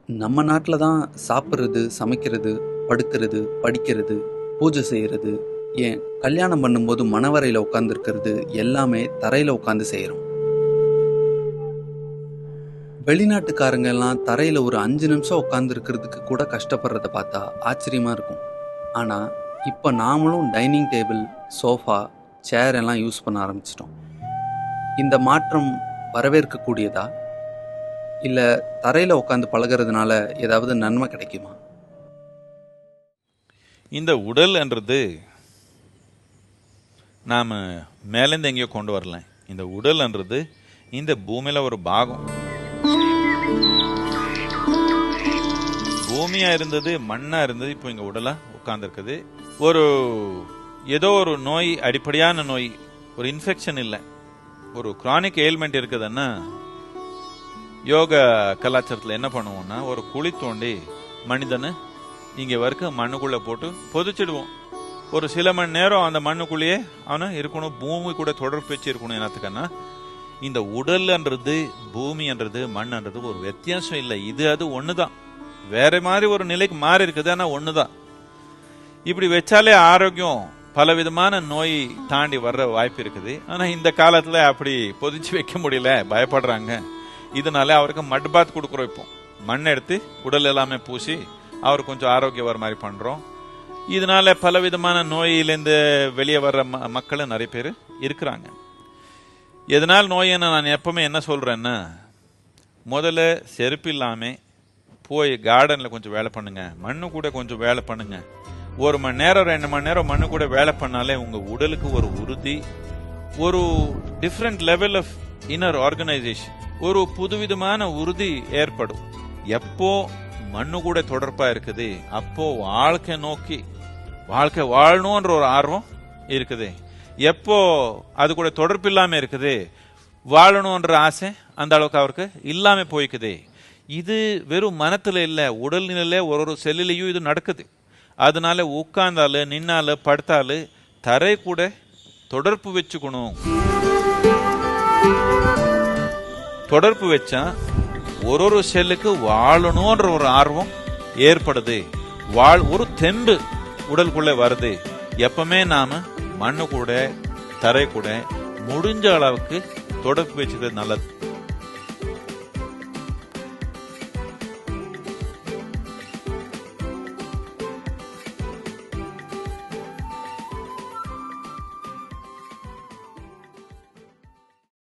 நம்ம நாட்டில் தான் சாப்பிட்றது, சமைக்கிறது, படுக்கிறது, படிக்கிறது, பூஜை செய்கிறது, ஏன் கல்யாணம் பண்ணும்போது மணவறையில் உட்காந்துருக்கிறது எல்லாமே தரையில் உட்காந்து செய்கிறோம். வெளிநாட்டுக்காரங்க எல்லாம் தரையில் ஒரு 5 நிமிஷம் உட்காந்துருக்கிறதுக்கு கூட கஷ்டப்படுறத பார்த்தா ஆச்சரியமாக இருக்கும். ஆனால் இப்போ நாமளும் டைனிங் டேபிள், சோஃபா, சேர் எல்லாம் யூஸ் பண்ண ஆரம்பிச்சிட்டோம். இந்த மாற்றம் வரவேற்கக்கூடியதா, இல்லை தரையில் உட்காந்து பழகிறதுனால ஏதாவது நன்மை கிடைக்குமா? இந்த உடல் என்றது நாம் மேலேருந்து எங்கேயோ கொண்டு வரல. இந்த உடல் என்றது இந்த பூமியில ஒரு பாகம். பூமியா இருந்தது, மண்ணா இருந்தது, இப்போ இங்க உடலா உட்கார்ந்துருக்குது. ஒரு ஏதோ ஒரு நோய், அடிப்படையான நோய், ஒரு இன்ஃபெக்ஷன் இல்லை, ஒரு கிரானிக் எயில்மெண்ட் இருக்குதுன்னா யோக கலாச்சாரத்தில் என்ன பண்ணுவோம்னா, ஒரு குழி தோண்டி மனிதனை இங்கே வரைக்கும் மண்ணுக்குள்ளே போட்டு பொதிச்சிடுவோம். ஒரு சில மணி நேரம் அந்த மண்ணுக்குள்ளேயே அவனை இருக்கணும், பூமி கூட தொடர்பு வச்சு இருக்கணும். என்னத்துக்குன்னா, இந்த உடல்ன்றது, பூமின்றது, மண்ன்றது ஒரு வித்தியாசம் இல்லை. இது அது ஒன்று தான். வேற மாதிரி ஒரு நிலைக்கு மாறி இருக்குது, ஆனால் ஒன்று தான். இப்படி வச்சாலே ஆரோக்கியம் பலவிதமான நோய் தாண்டி வர்ற வாய்ப்பு இருக்குது. ஆனால் இந்த காலத்தில் அப்படி பொதிச்சு வைக்க முடியல, பயப்படுறாங்க. இதனால அவருக்கு மட் பாத் கொடுக்குறோம். இப்போ மண் எடுத்து உடல் எல்லாமே பூசி அவர் கொஞ்சம் ஆரோக்கியம் வர மாதிரி பண்றோம். இதனால பலவிதமான நோயிலேருந்து வெளியே வர்ற மக்கள் நிறைய பேர் இருக்கிறாங்க. எதனால் நோயின்னு நான் எப்பவுமே என்ன சொல்றேன்னா, முதல்ல செருப்பு இல்லாம போய் கார்டன்ல கொஞ்சம் வேலை பண்ணுங்க, மண்ணு கூட கொஞ்சம் வேலை பண்ணுங்க. 1 மணி நேரம் 2 மணி நேரம் மண்ணு கூட வேலை பண்ணாலே உங்க உடலுக்கு ஒரு உறுதி, ஒரு different level of inner organisation, ஒரு புதுவிதமான உறுதி ஏற்படும். எப்போ மண்ணு கூட தொடர்பா இருக்குது, அப்போ வாழ்க்கை நோக்கி வாழ்க்கை வாழணும்ன்ற ஒரு ஆர்வம் இருக்குது. எப்போ அது கூட தொடர்பு இல்லாம இருக்குது, வாழணும்ன்ற ஆசை அந்த அளவுக்கு அவருக்கு இல்லாம போய்க்குது. இது வெறும் மனத்துல இல்ல, உடல்நிலையில ஒரு செல்லிலையும் இது நடக்குது. அதனால உட்கார்ந்தாலு, நின்னாலு, படுத்தாலு தரை கூட தொடர்பு வச்சுக்கணும். தொடர்பு வச்சா ஒரு செல்லுக்கு வாழணும்ன்ற ஒரு ஆர்வம் ஏற்படுது, ஒரு தெம்பு உடலுக்குள்ள வருது. எப்பவுமே நாம மண்ணு கூட தரை கூட முடிஞ்ச அளவுக்கு தொடர்பு வச்சுக்கிறது நல்லது.